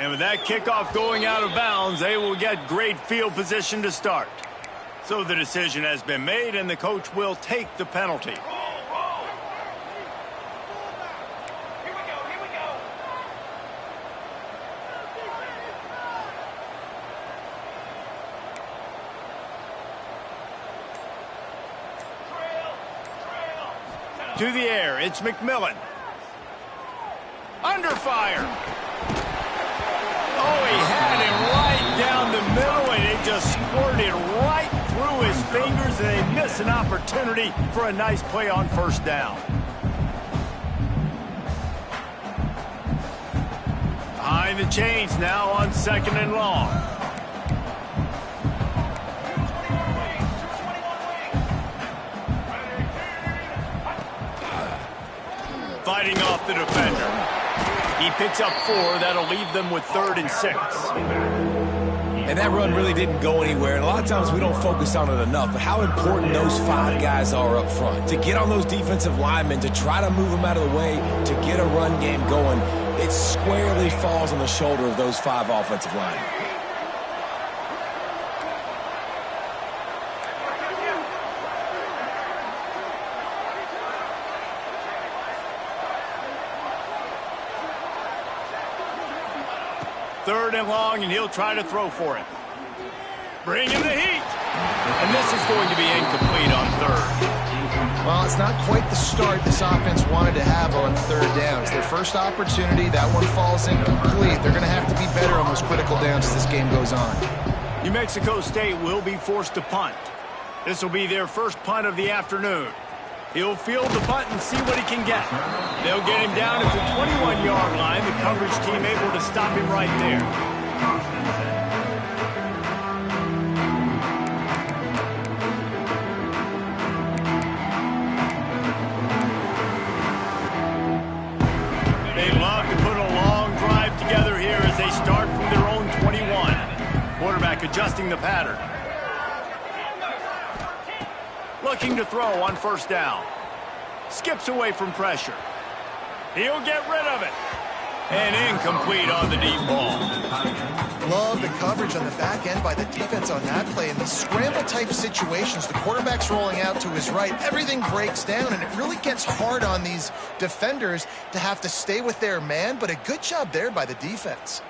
And with that kickoff going out of bounds, they will get great field position to start. So the decision has been made, and the coach will take the penalty. To the air, it's McMillan. Under fire. Oh, he had it right down the middle, and it just squirted right through his fingers, and they miss an opportunity for a nice play on first down. Behind the chains now on 2nd and long. Fighting off the defender. He picks up 4. That'll leave them with 3rd and 6. And that run really didn't go anywhere. And a lot of times we don't focus on it enough, but how important those 5 guys are up front. To get on those defensive linemen, to try to move them out of the way, to get a run game going, it squarely falls on the shoulder of those 5 offensive linemen. Third and long, and he'll try to throw for it. Bring him the heat. And this is going to be incomplete on 3rd. Well, it's not quite the start this offense wanted to have on 3rd down. It's their first opportunity. That one falls incomplete. They're going to have to be better on those critical downs as this game goes on. New Mexico State will be forced to punt. This will be their first punt of the afternoon. He'll field the punt and see what he can get. They'll get him down at the 21-yard line. The coverage team able to stop him right there. They love to put a long drive together here as they start from their own 21. Quarterback adjusting the pattern. Looking to throw on first down. Skips away from pressure. He'll get rid of it. And incomplete on the deep ball. Love the coverage on the back end by the defense on that play. In these scramble-type situations, the quarterback's rolling out to his right. Everything breaks down, and it really gets hard on these defenders to have to stay with their man, but a good job there by the defense.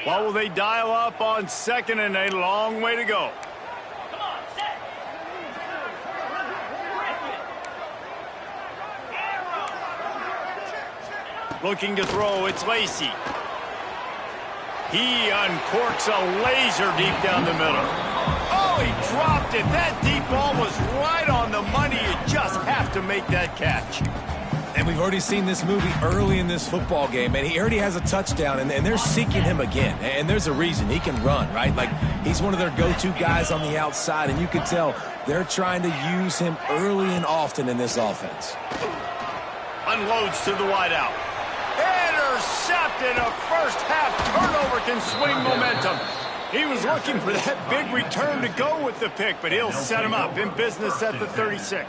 What will they dial up on 2nd and a long way to go? Looking to throw, it's Lacey. He uncorks a laser deep down the middle. Oh, he dropped it. That deep ball was right on the money. You just have to make that catch. And we've already seen this movie early in this football game, and he already has a touchdown, and they're seeking him again. And there's a reason. He can run, right? Like, he's one of their go-to guys on the outside, and you can tell they're trying to use him early and often in this offense. Unloads to the wideout. Intercepted. A first-half turnover can swing momentum. He was looking for that big return to go with the pick, but he'll set him up in business at the 36.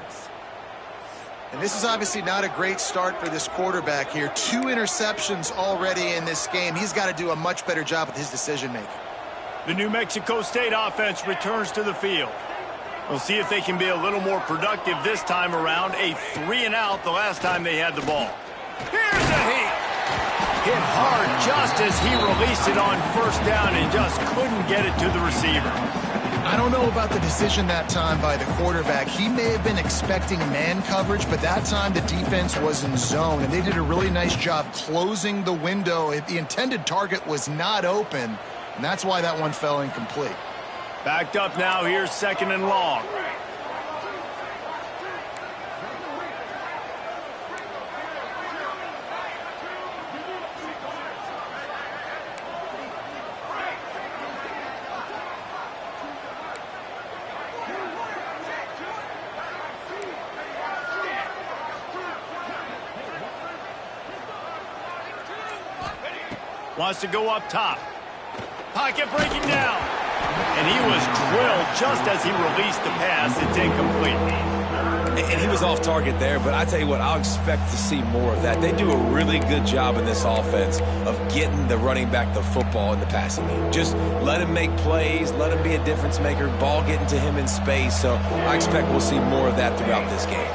And this is obviously not a great start for this quarterback here. 2 interceptions already in this game. He's got to do a much better job with his decision-making. The New Mexico State offense returns to the field. We'll see if they can be a little more productive this time around. A 3-and-out the last time they had the ball. Here's a heat. Hit hard just as he released it on first down and just couldn't get it to the receiver. I don't know about the decision that time by the quarterback. He may have been expecting man coverage, but that time the defense was in zone, and they did a really nice job closing the window. The intended target was not open, and that's why that one fell incomplete. Backed up now, here's 2nd and long. Wants to go up top. Pocket breaking down. And he was drilled just as he released the pass. It's incomplete. And he was off target there, but I tell you what, I'll expect to see more of that. They do a really good job in this offense of getting the running back the football in the passing game. Just let him make plays, let him be a difference maker, ball getting to him in space. So I expect we'll see more of that throughout this game.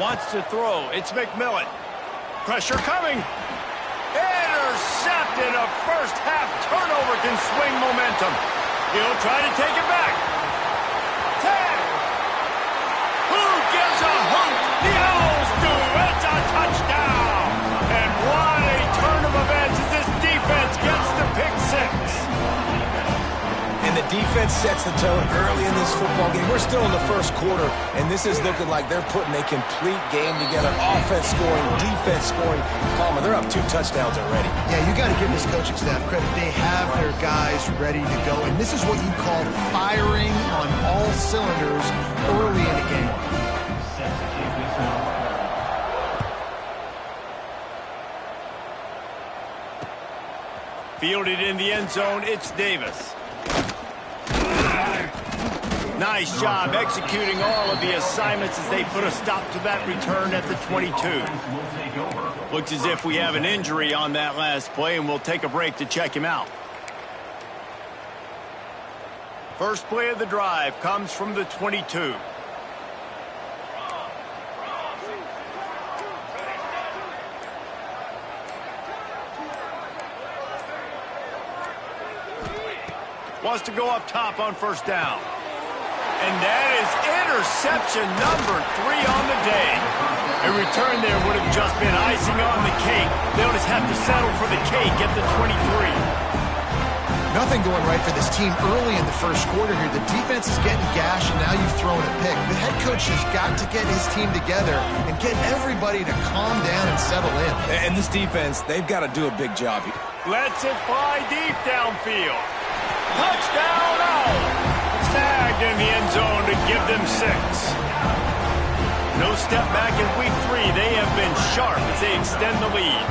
Wants to throw. It's McMillan. Pressure coming. Intercepted. A first half turnover can swing momentum. He'll try to take it back. 10. Who gives a hoot? The Owls do. It's a touchdown. And what a turn of events as this defense gets the pick six. And the defense sets the tone early in this football game. We're still in the first quarter, and this is looking like they're putting a complete game together. Offense scoring, defense scoring. Palmer, they're up 2 touchdowns already. Yeah, you got to give this coaching staff credit. They have their guys ready to go, and this is what you call firing on all cylinders early in a game. Fielded in the end zone, it's Davis. Nice job executing all of the assignments as they put a stop to that return at the 22. Looks as if we have an injury on that last play, and we'll take a break to check him out. First play of the drive comes from the 22. Wants to go up top on first down. And that is interception number 3 on the day. A return there would have just been icing on the cake. They'll just have to settle for the cake at the 23. Nothing going right for this team early in the first quarter here. The defense is getting gashed, and now you've thrown a pick. The head coach has got to get his team together and get everybody to calm down and settle in. And this defense, they've got to do a big job here. Lets it fly deep downfield. Touchdown, Owl! Snagged in the end zone to give them 6. No step back in week 3. They have been sharp as they extend the lead.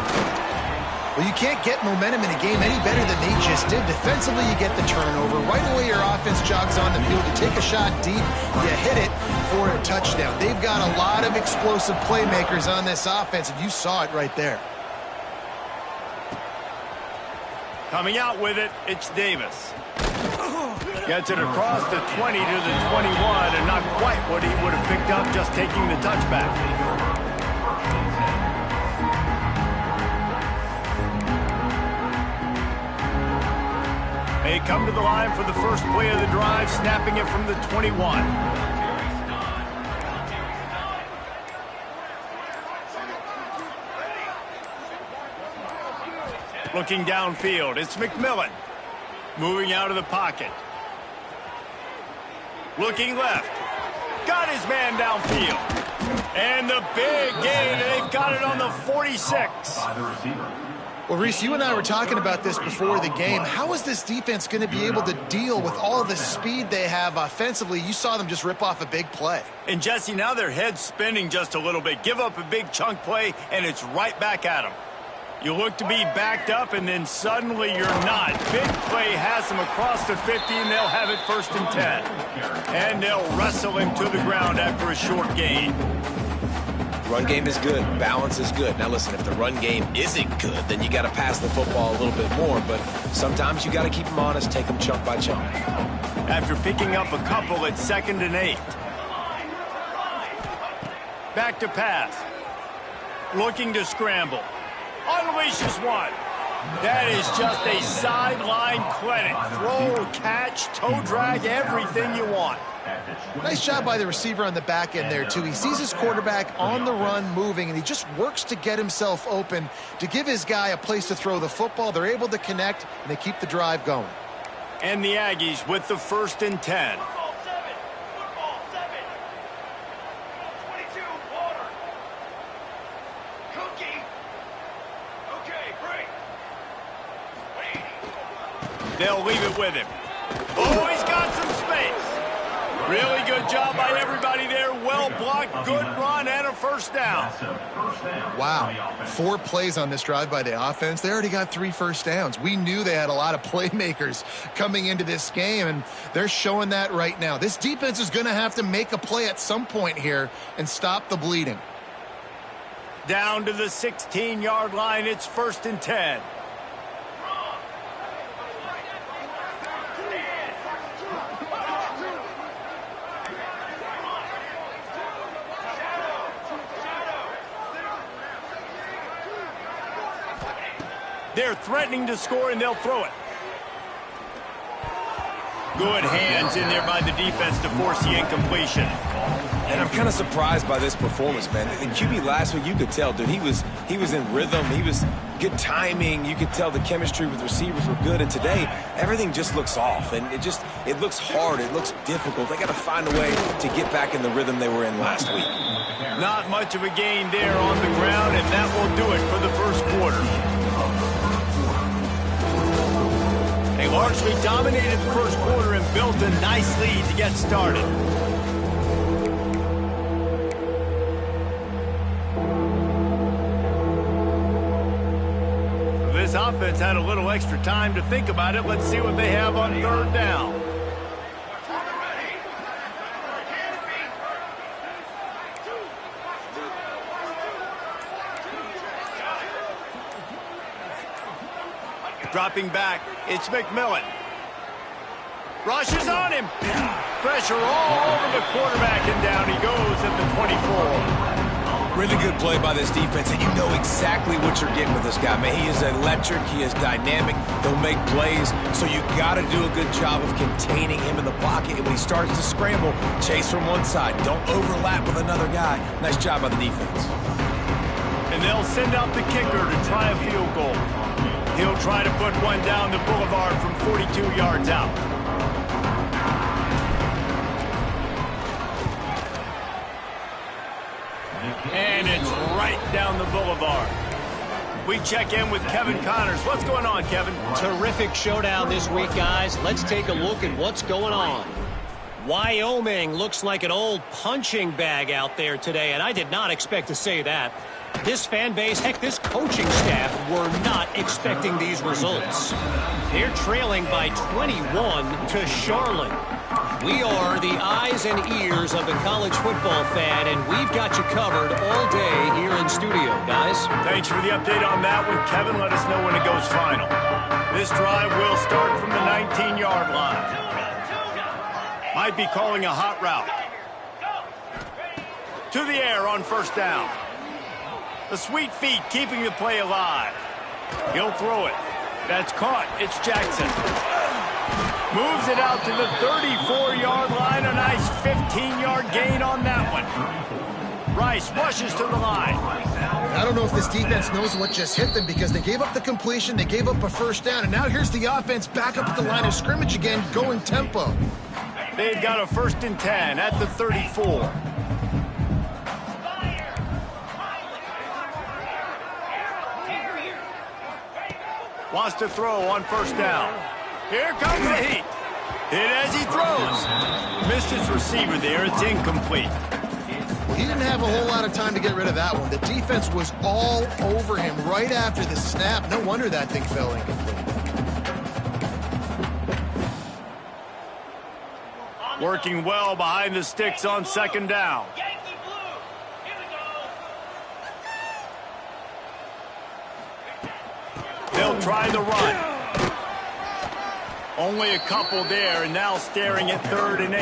Well, you can't get momentum in a game any better than they just did. Defensively, you get the turnover. Right away, your offense jogs on the field. You take a shot deep, you hit it for a touchdown. They've got a lot of explosive playmakers on this offense, and you saw it right there. Coming out with it, it's Davis. Gets it across the 20 to the 21, and not quite what he would have picked up just taking the touchback. They come to the line for the first play of the drive, snapping it from the 21. Looking downfield, it's McMillan. Moving out of the pocket. Looking left. Got his man downfield. And the big gain, they've got it on the 46. Well, Reese, you and I were talking about this before the game. How is this defense going to be able to deal with all the speed they have offensively? You saw them just rip off a big play. And, Jesse, now their head's spinning just a little bit. Give up a big chunk play, and it's right back at them. You look to be backed up, and then suddenly you're not. Big play has them across the 50, and they'll have it 1st and 10. And they'll wrestle him to the ground after a short gain. Run game is good. Balance is good. Now, listen, if the run game isn't good, then you got to pass the football a little bit more. But sometimes you got to keep them honest, take them chunk by chunk. After picking up a couple, it's 2nd and 8. Back to pass. Looking to scramble. Unleashes one. That is just a sideline clinic. Throw, catch, toe drag, everything you want. Nice job by the receiver on the back end there, too. He sees his quarterback on the run moving, and he just works to get himself open to give his guy a place to throw the football. They're able to connect, and they keep the drive going. And the Aggies with the 1st and 10. They'll leave it with him. Oh, he's got some space. Really good job by everybody there. Well blocked, good run, and a first down. Wow, 4 plays on this drive by the offense. They already got 3 first downs. We knew they had a lot of playmakers coming into this game, and they're showing that right now. This defense is going to have to make a play at some point here and stop the bleeding. Down to the 16-yard line. It's 1st and 10. They're threatening to score, and they'll throw it. Good hands in there by the defense to force the incompletion. And I'm kind of surprised by this performance, man. The QB last week, you could tell, dude, he was in rhythm. He was good timing. You could tell the chemistry with receivers were good. And today, everything just looks off. And it looks hard. It looks difficult. They got to find a way to get back in the rhythm they were in last week. Not much of a gain there on the ground, and that will do it for the first quarter. They largely dominated the first quarter and built a nice lead to get started. This offense had a little extra time to think about it. Let's see what they have on 3rd down. Dropping back, it's McMillan. Rushes on him. Pressure all over the quarterback, and down he goes at the 24. Really good play by this defense, and you know exactly what you're getting with this guy, man. He is electric. He is dynamic. He'll make plays, so you got to do a good job of containing him in the pocket. And when he starts to scramble, chase from one side. Don't overlap with another guy. Nice job by the defense. And they'll send out the kicker to try a field goal. He'll try to put one down the boulevard from 42 yards out. And it's right down the boulevard. We check in with Kevin Connors. What's going on, Kevin? Terrific showdown this week, guys. Let's take a look at what's going on. Wyoming looks like an old punching bag out there today, and I did not expect to say that. This fan base, heck, this coaching staff were not expecting these results. They're trailing by 21 to Charlotte. We are the eyes and ears of the college football fan, and we've got you covered all day here in studio, guys. Thanks for the update on that one, Kevin. Let us know when it goes final. This drive will start from the 19-yard line. Might be calling a hot route. To the air on 1st down. The sweet feet keeping the play alive. He'll throw it. That's caught. It's Jackson. Moves it out to the 34-yard line. A nice 15-yard gain on that one. Rice rushes to the line. I don't know if this defense knows what just hit them because they gave up the completion, they gave up a 1st down, and now here's the offense back up at the line of scrimmage again, going tempo. They've got a 1st and 10 at the 34. Wants to throw on 1st down. Here comes the heat. Hit as he throws. Missed his receiver there. It's incomplete. He didn't have a whole lot of time to get rid of that one. The defense was all over him right after the snap. No wonder that thing fell incomplete. Working well behind the sticks on 2nd down. They'll try the run. Only a couple there, and now staring at 3rd and 8.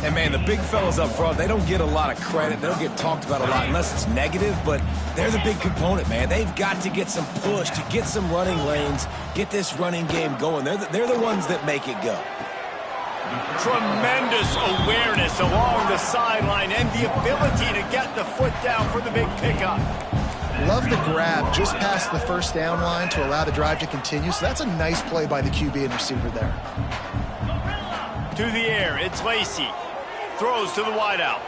And, man, the big fellas up front, they don't get a lot of credit. They don't get talked about a lot unless it's negative, but they're the big component, man. They've got to get some push, to get some running lanes, get this running game going. They're the ones that make it go. Tremendous awareness along the sideline and the ability to get the foot down for the big pickup. Love the grab just past the 1st down line to allow the drive to continue. So that's a nice play by the QB and receiver there. To the air, it's Lacey. Throws to the wideout.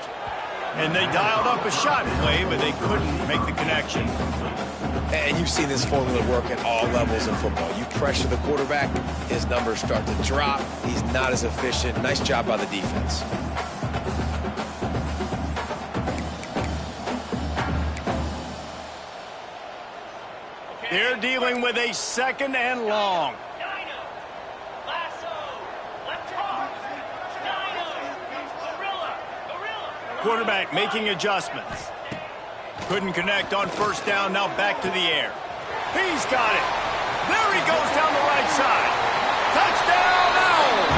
And they dialed up a shot play, but they couldn't make the connection. And you've seen this formula work at all levels of football. You pressure the quarterback, his numbers start to drop. He's not as efficient. Nice job by the defense. They're dealing with a 2nd and long. Quarterback making adjustments. Couldn't connect on 1st down, now back to the air. He's got it. There he goes down the right side. Touchdown, Owls!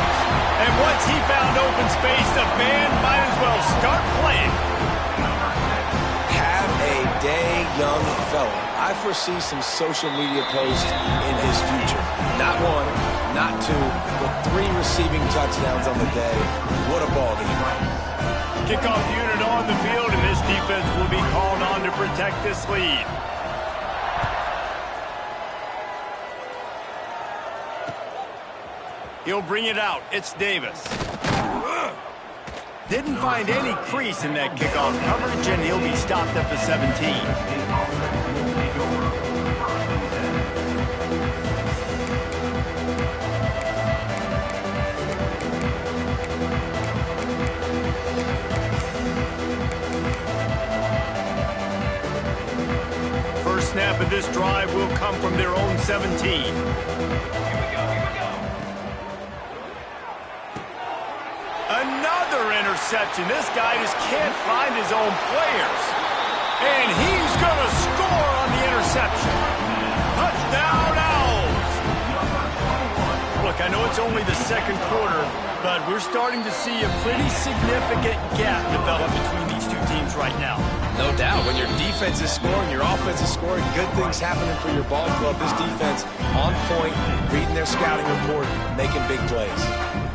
And once he found open space, the band might as well start playing. Have a day, young fella. I foresee some social media posts in his future. Not 1, not 2, but 3 receiving touchdowns on the day. What a ball game. Kickoff unit on the field, and this defense will be called on to protect this lead. He'll bring it out. It's Davis. Didn't find any crease in that kickoff coverage, and he'll be stopped at the 17. Snap of this drive will come from their own 17. Here we go. Another interception. This guy just can't find his own players. And he's going to score on the interception. Touchdown, Owls! Look, I know it's only the 2nd quarter, but we're starting to see a pretty significant gap develop between these two teams right now. No doubt. When your defense is scoring, your offense is scoring, good things happening for your ball club. This defense on point, reading their scouting report, making big plays.